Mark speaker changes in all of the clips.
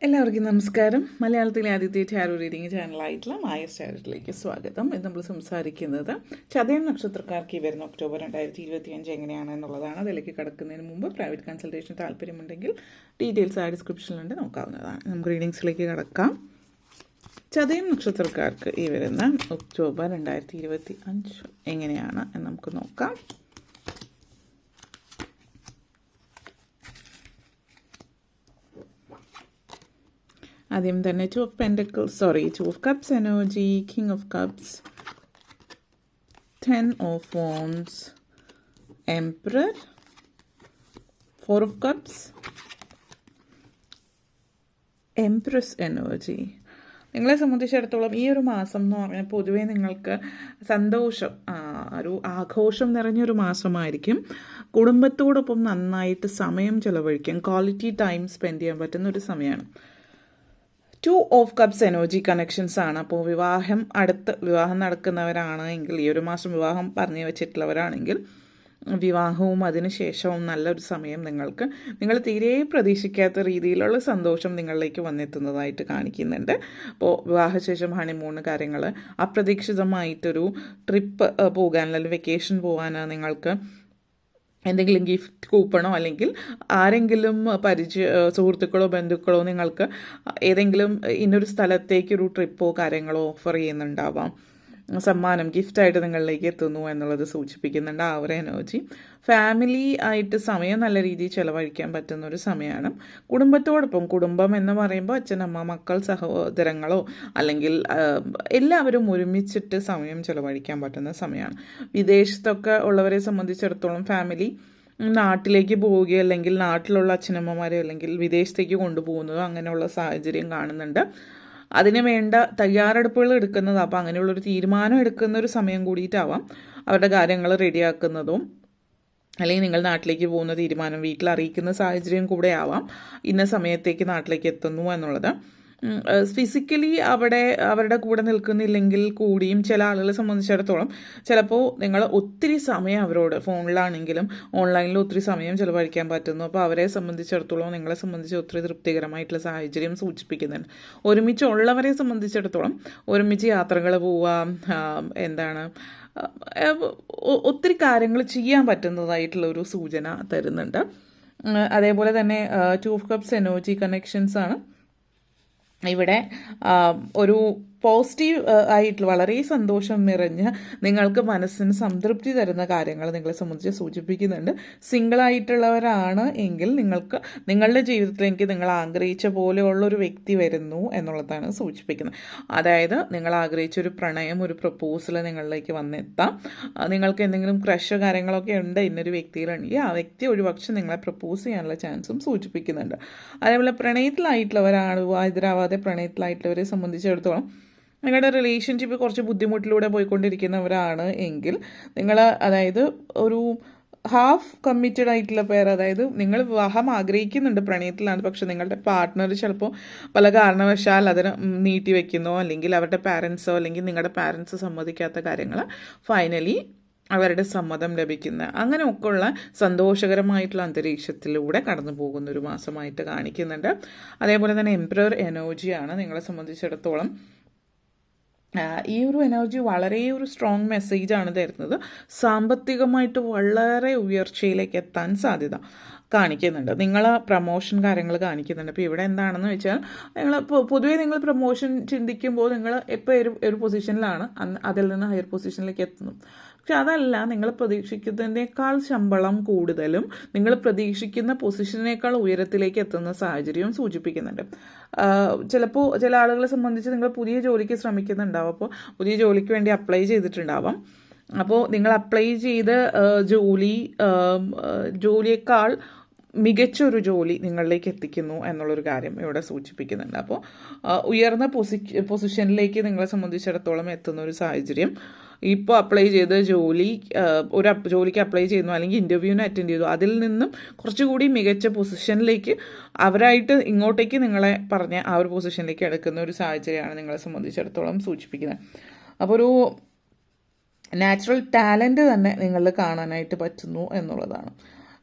Speaker 1: എല്ലാവർക്കും നമസ്കാരം. മലയാളത്തിലെ ആദ്യത്തെ ടാരോ റീഡിംഗ് ചാനലായിട്ടുള്ള മായസ് ടാരോട്ടിലേക്ക് സ്വാഗതം. ഇത് നമ്മൾ സംസാരിക്കുന്നത് ചതയം നക്ഷത്രക്കാർക്ക് ഈ വരുന്ന ഒക്ടോബർ 2025 എങ്ങനെയാണ് എന്നുള്ളതാണ്. അതിലേക്ക് കടക്കുന്നതിന് മുമ്പ് പ്രൈവറ്റ് കൺസൾട്ടേഷൻ താല്പര്യമുണ്ടെങ്കിൽ ഡീറ്റെയിൽസ് ആ ഡിസ്ക്രിപ്ഷനിലുണ്ട്, നോക്കാവുന്നതാണ്. നമുക്ക് റീഡിങ്സിലേക്ക് കടക്കാം. ചതയം നക്ഷത്രക്കാർക്ക് ഈ വരുന്ന ഒക്ടോബർ 2025 എങ്ങനെയാണ് എന്ന് നമുക്ക് നോക്കാം. ആദ്യം തന്നെ two of cups energy, king of cups, 10 of wands, emperor, 4 of cups, empress energy. നിങ്ങളെ സംബന്ധിച്ചിടത്തോളം ഈ ഒരു മാസം എന്ന് പറഞ്ഞാൽ പൊതുവേ നിങ്ങൾക്ക് സന്തോഷം, ഒരു ആഘോഷം നിറഞ്ഞൊരു മാസമായിരിക്കും. കുടുംബത്തോടൊപ്പം നന്നായിട്ട് സമയം ചിലവഴിക്കാൻ, ക്വാളിറ്റി ടൈം സ്പെൻഡ് ചെയ്യാൻ പറ്റുന്ന ഒരു സമയമാണ്. 2 ഓഫ് കപ്സ് എനർജി കണക്ഷൻസ് ആണ്. അപ്പോൾ വിവാഹം നടക്കുന്നവരാണ് എങ്കിൽ, ഈ ഒരു മാസം വിവാഹം പറഞ്ഞു വെച്ചിട്ടുള്ളവരാണെങ്കിൽ വിവാഹവും അതിനുശേഷവും നല്ലൊരു സമയം നിങ്ങൾ തീരെ പ്രതീക്ഷിക്കാത്ത രീതിയിലുള്ള സന്തോഷം നിങ്ങളിലേക്ക് വന്നെത്തുന്നതായിട്ട് കാണിക്കുന്നുണ്ട്. അപ്പോൾ വിവാഹശേഷം ഹണിമൂൺ കാര്യങ്ങൾ, അപ്രതീക്ഷിതമായിട്ടൊരു ട്രിപ്പ് പോകാൻ അല്ലെങ്കിൽ വെക്കേഷൻ പോകാൻ, നിങ്ങൾക്ക് എന്തെങ്കിലും ഗിഫ്റ്റ് കൂപ്പണോ അല്ലെങ്കിൽ ആരെങ്കിലും സുഹൃത്തുക്കളോ ബന്ധുക്കളോ നിങ്ങൾക്ക് ഏതെങ്കിലും ഇന്നൊരു സ്ഥലത്തേക്കൊരു ട്രിപ്പോ കാര്യങ്ങളോ ഓഫർ ചെയ്യുന്നുണ്ടാവാം. സമ്മാനം ഗിഫ്റ്റായിട്ട് നിങ്ങളിലേക്ക് എത്തുന്നു എന്നുള്ളത് സൂചിപ്പിക്കുന്നുണ്ട് ആ ഒരു എനർജി. ഫാമിലി ആയിട്ട് സമയം നല്ല രീതിയിൽ ചിലവഴിക്കാൻ പറ്റുന്ന ഒരു സമയമാണ്. കുടുംബത്തോടൊപ്പം, കുടുംബം എന്ന് പറയുമ്പോൾ അച്ഛനമ്മ, മക്കൾ, സഹോദരങ്ങളോ അല്ലെങ്കിൽ എല്ലാവരും ഒരുമിച്ചിട്ട് സമയം ചിലവഴിക്കാൻ പറ്റുന്ന സമയമാണ്. വിദേശത്തൊക്കെ ഉള്ളവരെ സംബന്ധിച്ചിടത്തോളം ഫാമിലി നാട്ടിലേക്ക് പോവുകയോ അല്ലെങ്കിൽ നാട്ടിലുള്ള അച്ഛനമ്മമാരെ അല്ലെങ്കിൽ വിദേശത്തേക്ക് കൊണ്ടുപോകുന്നതോ അങ്ങനെയുള്ള സാഹചര്യം കാണുന്നുണ്ട്. അതിന് വേണ്ട തയ്യാറെടുപ്പുകൾ എടുക്കുന്നത്, അപ്പോൾ അങ്ങനെയുള്ളൊരു തീരുമാനം എടുക്കുന്ന ഒരു സമയം കൂടിയിട്ടാവാം അവരുടെ കാര്യങ്ങൾ റെഡിയാക്കുന്നതും. അല്ലെങ്കിൽ നിങ്ങൾ നാട്ടിലേക്ക് പോകുന്ന തീരുമാനം വീട്ടിൽ അറിയിക്കുന്ന സാഹചര്യം കൂടെ ആവാം ഇന്ന സമയത്തേക്ക് നാട്ടിലേക്ക് എത്തുന്നു എന്നുള്ളത്. ഫിസിക്കലി അവരുടെ കൂടെ നിൽക്കുന്നില്ലെങ്കിൽ കൂടിയും ചില ആളുകളെ സംബന്ധിച്ചിടത്തോളം ചിലപ്പോൾ നിങ്ങൾ ഒത്തിരി സമയം അവരോട്, ഫോണിലാണെങ്കിലും ഓൺലൈനിൽ ഒത്തിരി സമയം ചിലവഴിക്കാൻ പറ്റുന്നു. അപ്പോൾ അവരെ സംബന്ധിച്ചിടത്തോളം നിങ്ങളെ സംബന്ധിച്ച് ഒത്തിരി തൃപ്തികരമായിട്ടുള്ള സാഹചര്യം സൂചിപ്പിക്കുന്നുണ്ട്. ഒരുമിച്ചുള്ളവരെ സംബന്ധിച്ചിടത്തോളം ഒരുമിച്ച് യാത്രകൾ പോവുക, ഒത്തിരി കാര്യങ്ങൾ ചെയ്യാൻ പറ്റുന്നതായിട്ടുള്ള ഒരു സൂചന തരുന്നുണ്ട്. അതേപോലെ തന്നെ 2 ഓഫ് കപ്സ് എനർജി കണക്ഷൻസ് ആണ് ഇവിടെ. ഒരു പോസിറ്റീവ് ആയിട്ടുള്ള വളരെ സന്തോഷം നിറഞ്ഞ് നിങ്ങൾക്ക് മനസ്സിന് സംതൃപ്തി തരുന്ന കാര്യങ്ങൾ നിങ്ങളെ സംബന്ധിച്ച് സൂചിപ്പിക്കുന്നുണ്ട്. സിംഗിളായിട്ടുള്ളവരാണ് എങ്കിൽ നിങ്ങളുടെ ജീവിതത്തിലേക്ക് നിങ്ങൾ ആഗ്രഹിച്ച പോലെയുള്ളൊരു വ്യക്തി വരുന്നു എന്നുള്ളതാണ് സൂചിപ്പിക്കുന്നത്. അതായത് നിങ്ങൾ ആഗ്രഹിച്ച ഒരു പ്രണയം, ഒരു പ്രപ്പോസൽ നിങ്ങളിലേക്ക് വന്നെത്താം. നിങ്ങൾക്ക് എന്തെങ്കിലും ക്രഷ് കാര്യങ്ങളൊക്കെ ഉണ്ട് ഇന്നൊരു വ്യക്തിയിലുണ്ടെങ്കിൽ ആ വ്യക്തി ഒരുപക്ഷെ നിങ്ങളെ പ്രപ്പോസ് ചെയ്യാനുള്ള ചാൻസും സൂചിപ്പിക്കുന്നുണ്ട്. അതേപോലെ പ്രണയത്തിലായിട്ടുള്ളവരാണ്, വിവാഹിതരാവാതെ പ്രണയത്തിലായിട്ടുള്ളവരെ സംബന്ധിച്ചിടത്തോളം നിങ്ങളുടെ റിലേഷൻഷിപ്പ് കുറച്ച് ബുദ്ധിമുട്ടിലൂടെ പോയിക്കൊണ്ടിരിക്കുന്നവരാണ് എങ്കിൽ അതായത് ഒരു ഹാഫ് കമ്മിറ്റഡ് ആയിട്ടുള്ള പേർ, അതായത് നിങ്ങൾ വിവാഹം ആഗ്രഹിക്കുന്നുണ്ട്, പ്രണയത്തിലാണ്, പക്ഷെ നിങ്ങളുടെ പാർട്ട്ണർ ചിലപ്പോൾ പല കാരണവശാൽ അതിന് നീട്ടി വയ്ക്കുന്നോ അല്ലെങ്കിൽ അവരുടെ പാരൻസോ അല്ലെങ്കിൽ നിങ്ങളുടെ പാരൻസ് സമ്മതിക്കാത്ത കാര്യങ്ങൾ ഫൈനലി അവരുടെ സമ്മതം ലഭിക്കുന്ന അങ്ങനെയൊക്കെയുള്ള സന്തോഷകരമായിട്ടുള്ള അന്തരീക്ഷത്തിലൂടെ കടന്നു പോകുന്ന ഒരു മാസമായിട്ട് കാണിക്കുന്നുണ്ട്. അതേപോലെ തന്നെ എംപറർ എനർജിയാണ് നിങ്ങളെ സംബന്ധിച്ചിടത്തോളം. ഈ ഒരു എനർജി വളരെ ഒരു സ്ട്രോങ് മെസ്സേജാണ് തരുന്നത്. സാമ്പത്തികമായിട്ട് വളരെ ഉയർച്ചയിലേക്ക് എത്താൻ സാധ്യത കാണിക്കുന്നുണ്ട്. നിങ്ങൾ പ്രമോഷൻ കാര്യങ്ങൾ കാണിക്കുന്നുണ്ട്. അപ്പോൾ ഇവിടെ എന്താണെന്ന് വെച്ചാൽ പൊതുവേ നിങ്ങൾ പ്രമോഷൻ ചിന്തിക്കുമ്പോൾ നിങ്ങൾ ഇപ്പോൾ ഒരു പൊസിഷനിലാണ്, അതിൽ നിന്ന് ഹയർ പൊസിഷനിലേക്ക് എത്തുന്നു. പക്ഷെ അതല്ല, നിങ്ങൾ പ്രതീക്ഷിക്കുന്നതിനേക്കാൾ ശമ്പളം കൂടുതലും നിങ്ങൾ പ്രതീക്ഷിക്കുന്ന പൊസിഷനേക്കാൾ ഉയരത്തിലേക്ക് എത്തുന്ന സാഹചര്യവും സൂചിപ്പിക്കുന്നുണ്ട്. ചിലപ്പോൾ ചില ആളുകളെ സംബന്ധിച്ച് നിങ്ങൾ പുതിയ ജോലിക്ക് ശ്രമിക്കുന്നുണ്ടാവും. അപ്പോൾ പുതിയ ജോലിക്ക് വേണ്ടി അപ്ലൈ ചെയ്തിട്ടുണ്ടാവാം. അപ്പോൾ നിങ്ങൾ അപ്ലൈ ചെയ്ത ജോലിയേക്കാൾ മികച്ചൊരു ജോലി നിങ്ങളിലേക്ക് എത്തിക്കുന്നു എന്നുള്ളൊരു കാര്യം ഇവിടെ സൂചിപ്പിക്കുന്നുണ്ട്. അപ്പോൾ ഉയർന്ന പൊസിഷനിലേക്ക് നിങ്ങളെ സംബന്ധിച്ചിടത്തോളം എത്തുന്ന ഒരു സാഹചര്യം. ഇപ്പോൾ അപ്ലൈ ചെയ്ത ജോലിക്ക് അപ്ലൈ ചെയ്യുന്നു അല്ലെങ്കിൽ ഇൻ്റർവ്യൂവിന് അറ്റൻഡ് ചെയ്തു, അതിൽ നിന്നും കുറച്ചുകൂടി മികച്ച പൊസിഷനിലേക്ക് അവരായിട്ട് ഇങ്ങോട്ടേക്ക് നിങ്ങളെ പറഞ്ഞ ആ ഒരു പൊസിഷനിലേക്ക് എടുക്കുന്ന ഒരു സാഹചര്യമാണ് നിങ്ങളെ സംബന്ധിച്ചിടത്തോളം സൂചിപ്പിക്കുന്നത്. അപ്പോൾ ഒരു നാച്ചുറൽ ടാലൻറ്റ് തന്നെ നിങ്ങളിൽ കാണാനായിട്ട് പറ്റുന്നു എന്നുള്ളതാണ്.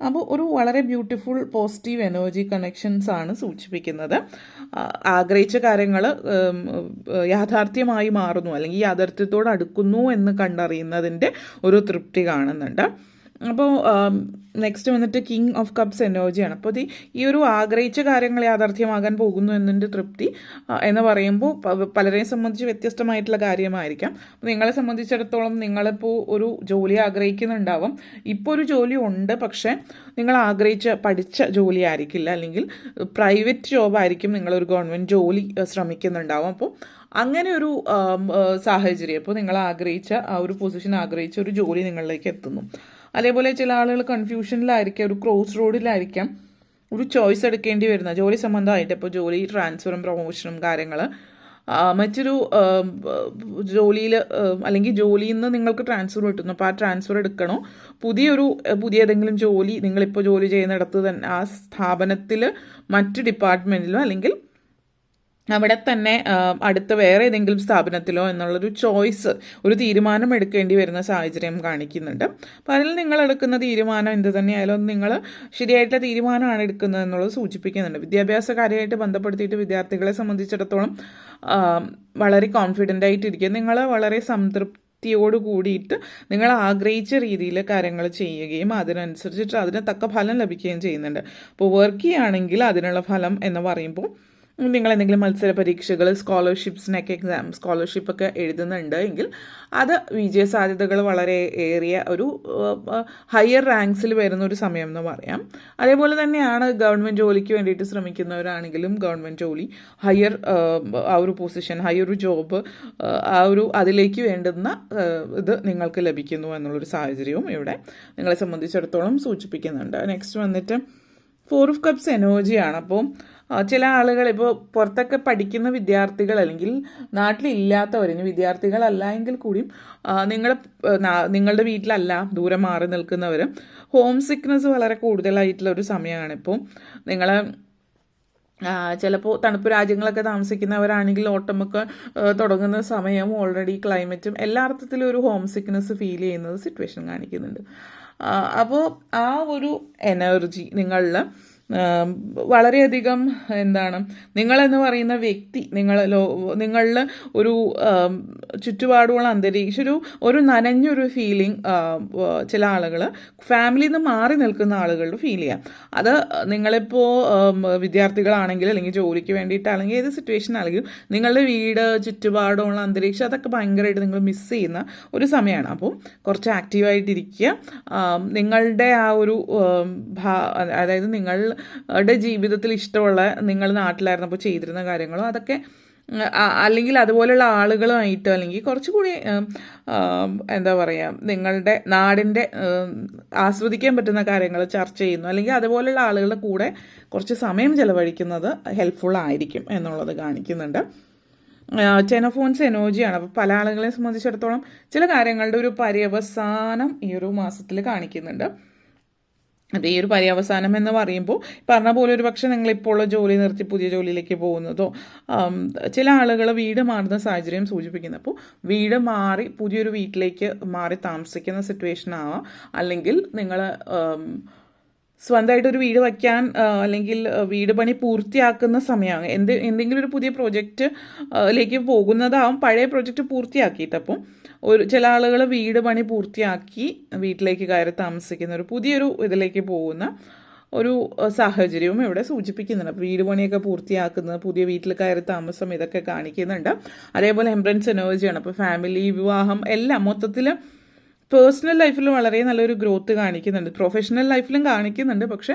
Speaker 1: അപ്പോൾ ഒരു വളരെ ബ്യൂട്ടിഫുൾ പോസിറ്റീവ് എനർജി കണക്ഷൻസ് ആണ് സൂചിപ്പിക്കുന്നത്. ആഗ്രഹിച്ച കാര്യങ്ങൾ യാഥാർത്ഥ്യമായി മാറുന്നു അല്ലെങ്കിൽ യാഥാർത്ഥ്യത്തോട് അടുക്കുന്നു എന്ന് കണ്ടറിയുന്നതിൻ്റെ ഒരു തൃപ്തി കാണുന്നുണ്ട്. അപ്പോൾ നെക്സ്റ്റ് വന്നിട്ട് കിങ് ഓഫ് കപ്സ് എനർജിയാണ്. അപ്പോൾ ഈ ഒരു ആഗ്രഹിച്ച കാര്യങ്ങൾ യാഥാർത്ഥ്യമാകാൻ പോകുന്നു എന്നതിൻ്റെ തൃപ്തി എന്ന് പറയുമ്പോൾ പലരെയും സംബന്ധിച്ച് വ്യത്യസ്തമായിട്ടുള്ള കാര്യമായിരിക്കാം. നിങ്ങളെ സംബന്ധിച്ചിടത്തോളം നിങ്ങളിപ്പോൾ ഒരു ജോലി ആഗ്രഹിക്കുന്നുണ്ടാവും. ഇപ്പോൾ ഒരു ജോലി ഉണ്ട്, പക്ഷേ നിങ്ങൾ പഠിച്ച ജോലി ആയിരിക്കില്ല, അല്ലെങ്കിൽ പ്രൈവറ്റ് ജോബായിരിക്കും, നിങ്ങളൊരു ഗവൺമെൻറ് ജോലി ശ്രമിക്കുന്നുണ്ടാവും. അപ്പോൾ അങ്ങനെ ഒരു സാഹചര്യം, അപ്പോൾ നിങ്ങൾ ആഗ്രഹിച്ച ആ ഒരു പൊസിഷൻ ആഗ്രഹിച്ച ഒരു ജോലി നിങ്ങളിലേക്ക് എത്തുന്നു. അതേപോലെ ചില ആളുകൾ കൺഫ്യൂഷനിലായിരിക്കാം, ഒരു ക്രോസ് റോഡിലായിരിക്കാം, ഒരു ചോയ്സ് എടുക്കേണ്ടി വരുന്ന ജോലി സംബന്ധമായിട്ട്. ഇപ്പോൾ ജോലി ട്രാൻസ്ഫറും പ്രൊമോഷനും കാര്യങ്ങൾ, മറ്റൊരു ജോലിയിൽ അല്ലെങ്കിൽ ജോലിയിൽ നിന്ന് നിങ്ങൾക്ക് ട്രാൻസ്ഫർ കിട്ടുന്നു. അപ്പോൾ ആ ട്രാൻസ്ഫർ എടുക്കണോ, പുതിയ ഏതെങ്കിലും ജോലി നിങ്ങളിപ്പോൾ ജോലി ചെയ്യുന്നിടത്ത് തന്നെ ആ സ്ഥാപനത്തിൽ മറ്റ് ഡിപ്പാർട്ട്മെൻറ്റിലോ അല്ലെങ്കിൽ അവിടെ തന്നെ അടുത്ത വേറെ ഏതെങ്കിലും സ്ഥാപനത്തിലോ എന്നുള്ളൊരു ചോയ്സ്, ഒരു തീരുമാനം എടുക്കേണ്ടി വരുന്ന സാഹചര്യം കാണിക്കുന്നുണ്ട്. അപ്പോൾ അതിൽ നിങ്ങൾ എടുക്കുന്ന തീരുമാനം എന്ത് തന്നെയായാലും നിങ്ങൾ ശരിയായിട്ടുള്ള തീരുമാനമാണ് എടുക്കുന്നത് എന്നുള്ളത് സൂചിപ്പിക്കുന്നുണ്ട്. വിദ്യാഭ്യാസ കാര്യമായിട്ട് ബന്ധപ്പെടുത്തിയിട്ട് വിദ്യാർത്ഥികളെ സംബന്ധിച്ചിടത്തോളം വളരെ കോൺഫിഡൻ്റ് ആയിട്ടിരിക്കുക, നിങ്ങൾ വളരെ സംതൃപ്തിയോട് കൂടിയിട്ട് നിങ്ങൾ ആഗ്രഹിച്ച രീതിയിൽ കാര്യങ്ങൾ ചെയ്യുകയും അതിനനുസരിച്ചിട്ട് അതിന് തക്ക ഫലം ലഭിക്കുകയും ചെയ്യുന്നുണ്ട്. അപ്പോൾ വർക്ക് ചെയ്യുകയാണെങ്കിൽ അതിനുള്ള ഫലം എന്ന് പറയുമ്പോൾ നിങ്ങൾ എന്തെങ്കിലും മത്സര പരീക്ഷകൾ, സ്കോളർഷിപ്സിനൊക്കെ സ്കോളർഷിപ്പൊക്കെ എഴുതുന്നുണ്ട് എങ്കിൽ അത് വിജയ സാധ്യതകൾ വളരെ ഏറിയ ഒരു ഹയർ റാങ്ക്സിൽ വരുന്ന ഒരു സമയം എന്ന് പറയാം. അതേപോലെ തന്നെയാണ് ഗവൺമെൻറ് ജോലിക്ക് വേണ്ടിയിട്ട് ശ്രമിക്കുന്നവരാണെങ്കിലും ഗവൺമെൻറ് ജോലി, ഹയർ ആ ഒരു പൊസിഷൻ, ഹയർ ഒരു ജോബ്, അതിലേക്ക് വേണ്ടുന്ന ഇത് നിങ്ങൾക്ക് ലഭിക്കുന്നു എന്നുള്ളൊരു സാഹചര്യവും ഇവിടെ നിങ്ങളെ സംബന്ധിച്ചിടത്തോളം സൂചിപ്പിക്കുന്നുണ്ട്. നെക്സ്റ്റ് വന്നിട്ട് 4 ഓഫ് കപ്സ് എനർജിയാണ്. അപ്പോൾ ചില ആളുകൾ ഇപ്പോൾ പുറത്തൊക്കെ പഠിക്കുന്ന വിദ്യാർത്ഥികൾ അല്ലെങ്കിൽ നാട്ടിലില്ലാത്തവർ, ഇനി വിദ്യാർത്ഥികളല്ല എങ്കിൽ കൂടിയും നിങ്ങളുടെ വീട്ടിലല്ല, ദൂരെ മാറി നിൽക്കുന്നവർ, ഹോം സിക്നെസ് വളരെ കൂടുതലായിട്ടുള്ള ഒരു സമയമാണ്. ഇപ്പോൾ നിങ്ങൾ ചിലപ്പോൾ തണുപ്പ് രാജ്യങ്ങളൊക്കെ താമസിക്കുന്നവരാണെങ്കിൽ ഓട്ടമൊക്കെ തുടങ്ങുന്ന സമയവും ഓൾറെഡി ക്ലൈമറ്റും എല്ലാ അർത്ഥത്തിലും ഒരു ഹോം സിക്നെസ് ഫീൽ ചെയ്യുന്നത് സിറ്റുവേഷൻ കാണിക്കുന്നുണ്ട്. അപ്പോൾ ആ ഒരു എനർജി നിങ്ങളിൽ വളരെയധികം നിങ്ങളെന്ന് പറയുന്ന വ്യക്തി, നിങ്ങളിൽ ഒരു ചുറ്റുപാടുള്ള അന്തരീക്ഷം, ഒരു നനഞ്ഞൊരു ഫീലിംഗ് ചില ആളുകൾ ഫാമിലിയിൽ നിന്ന് മാറി നിൽക്കുന്ന ആളുകളുടെ ഫീൽ ചെയ്യാം. അത് നിങ്ങളിപ്പോൾ വിദ്യാർത്ഥികളാണെങ്കിൽ അല്ലെങ്കിൽ ജോലിക്ക് വേണ്ടിയിട്ടാണെങ്കിൽ ഏത് സിറ്റുവേഷൻ ആണെങ്കിലും നിങ്ങളുടെ വീട്, ചുറ്റുപാടുള്ള അന്തരീക്ഷം അതൊക്കെ ഭയങ്കരമായിട്ട് നിങ്ങൾ മിസ് ചെയ്യുന്ന ഒരു സമയമാണ്. അപ്പോൾ കുറച്ച് ആക്റ്റീവായിട്ടിരിക്കുക. നിങ്ങളുടെ ആ ഒരു അതായത് നിങ്ങളുടെ ജീവിതത്തിൽ ഇഷ്ടമുള്ള, നിങ്ങൾ നാട്ടിലായിരുന്നപ്പോൾ ചെയ്തിരുന്ന കാര്യങ്ങളോ അതൊക്കെ, അല്ലെങ്കിൽ അതുപോലെയുള്ള ആളുകളുമായിട്ട്, അല്ലെങ്കിൽ കുറച്ചുകൂടി നിങ്ങളുടെ നാടിൻ്റെ ആസ്വദിക്കാൻ പറ്റുന്ന കാര്യങ്ങൾ ചർച്ച ചെയ്യുന്നു, അല്ലെങ്കിൽ അതുപോലെയുള്ള ആളുകളുടെ കൂടെ കുറച്ച് സമയം ചെലവഴിക്കുന്നത് ഹെൽപ്ഫുൾ ആയിരിക്കും എന്നുള്ളത് കാണിക്കുന്നുണ്ട്. 10 ഓഫ് വൺസ് എനർജിയാണ്. അപ്പോൾ പല ആളുകളെ സംബന്ധിച്ചിടത്തോളം ചില കാര്യങ്ങളുടെ ഒരു പര്യവസാനം ഈ ഒരു മാസത്തിൽ കാണിക്കുന്നുണ്ട്. അത് ഈ ഒരു പര്യവസാനം എന്ന് പറയുമ്പോൾ പറഞ്ഞ പോലെ ഒരു പക്ഷേ നിങ്ങളിപ്പോൾ ജോലി നിർത്തി പുതിയ ജോലിയിലേക്ക് പോകുന്നതോ, ചില ആളുകൾ വീട് മാറുന്ന സാഹചര്യം സൂചിപ്പിക്കുന്നത്. അപ്പോൾ വീട് മാറി പുതിയൊരു വീട്ടിലേക്ക് മാറി താമസിക്കുന്ന സിറ്റുവേഷൻ ആവാം, അല്ലെങ്കിൽ നിങ്ങൾ സ്വന്തമായിട്ടൊരു വീട് വയ്ക്കാൻ അല്ലെങ്കിൽ വീട് പണി പൂർത്തിയാക്കുന്ന സമയമാണ്. എന്തെങ്കിലും ഒരു പുതിയ പ്രോജക്റ്റിലേക്ക് പോകുന്നതാവും, പഴയ പ്രോജക്റ്റ് പൂർത്തിയാക്കിയിട്ട്. അപ്പം ചില ആളുകൾ വീട് പണി പൂർത്തിയാക്കി വീട്ടിലേക്ക് കയറി താമസിക്കുന്ന പുതിയൊരു ഇതിലേക്ക് പോകുന്ന ഒരു സാഹചര്യവും ഇവിടെ സൂചിപ്പിക്കുന്നുണ്ട്. അപ്പോൾ വീട് പണിയൊക്കെ പൂർത്തിയാക്കുന്നത്, പുതിയ വീട്ടിൽ കയറി താമസം, ഇതൊക്കെ കാണിക്കുന്നുണ്ട്. അതേപോലെ എംബ്രൻസ് എനർജിയാണ്. അപ്പോൾ ഫാമിലി, വിവാഹം എല്ലാം മൊത്തത്തിൽ പേഴ്സണൽ ലൈഫിൽ വളരെ നല്ലൊരു ഗ്രോത്ത് കാണിക്കുന്നുണ്ട്, പ്രൊഫഷണൽ ലൈഫിലും കാണിക്കുന്നുണ്ട്. പക്ഷേ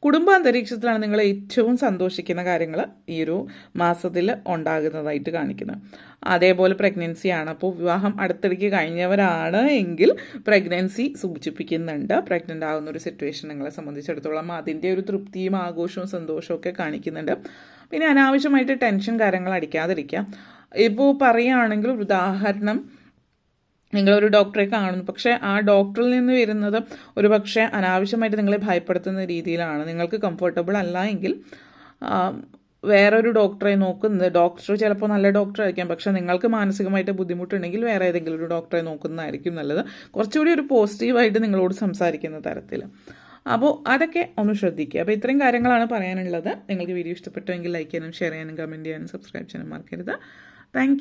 Speaker 1: കുടുംബാന്തരീക്ഷത്തിലാണ് നിങ്ങൾ ഏറ്റവും സന്തോഷിക്കുന്ന കാര്യങ്ങൾ ഈ ഒരു മാസത്തിൽ ഉണ്ടാകുന്നതായിട്ട് കാണിക്കുന്നത്. അതേപോലെ പ്രഗ്നൻസിയാണ്. അപ്പോൾ വിവാഹം അടുത്തിടയ്ക്ക് കഴിഞ്ഞവരാണ് എങ്കിൽ പ്രഗ്നൻസി സൂചിപ്പിക്കുന്നുണ്ട്. പ്രഗ്നൻ്റ് ആകുന്ന ഒരു സിറ്റുവേഷൻ നിങ്ങളെ സംബന്ധിച്ചിടത്തോളം അതിൻ്റെ ഒരു തൃപ്തിയും ആഘോഷവും സന്തോഷവും ഒക്കെ കാണിക്കുന്നുണ്ട്. പിന്നെ അനാവശ്യമായിട്ട് ടെൻഷൻ കാര്യങ്ങൾ അടിക്കാതിരിക്കുക. ഇപ്പോൾ പറയുകയാണെങ്കിൽ ഉദാഹരണം, നിങ്ങളൊരു ഡോക്ടറെ കാണുന്നു, പക്ഷേ ആ ഡോക്ടറിൽ നിന്ന് വരുന്നത് ഒരു പക്ഷേ അനാവശ്യമായിട്ട് നിങ്ങളെ ഭയപ്പെടുത്തുന്ന രീതിയിലാണ്. നിങ്ങൾക്ക് കംഫർട്ടബിൾ അല്ല എങ്കിൽ വേറൊരു ഡോക്ടറെ നോക്കുന്നത്, ഡോക്ടർ ചിലപ്പോൾ നല്ല ഡോക്ടർ ആയിരിക്കാം, പക്ഷേ നിങ്ങൾക്ക് മാനസികമായിട്ട് ബുദ്ധിമുട്ടുണ്ടെങ്കിൽ വേറെ ഏതെങ്കിലും ഒരു ഡോക്ടറെ നോക്കുന്നതായിരിക്കും നല്ലത്. കുറച്ചുകൂടി ഒരു പോസിറ്റീവായിട്ട് നിങ്ങളോട് സംസാരിക്കുന്ന തരത്തിൽ. അപ്പോൾ അതൊക്കെ ഒന്ന് ശ്രദ്ധിക്കുക. അപ്പോൾ ഇത്രയും കാര്യങ്ങളാണ് പറയാനുള്ളത്. നിങ്ങൾക്ക് വീഡിയോ ഇഷ്ടപ്പെട്ടുവെങ്കിൽ ലൈക്ക് ചെയ്യാനും ഷെയർ ചെയ്യാനും കമൻറ്റ് ചെയ്യാനും സബ്സ്ക്രൈബ് ചെയ്യാനും മറക്കരുത്. താങ്ക്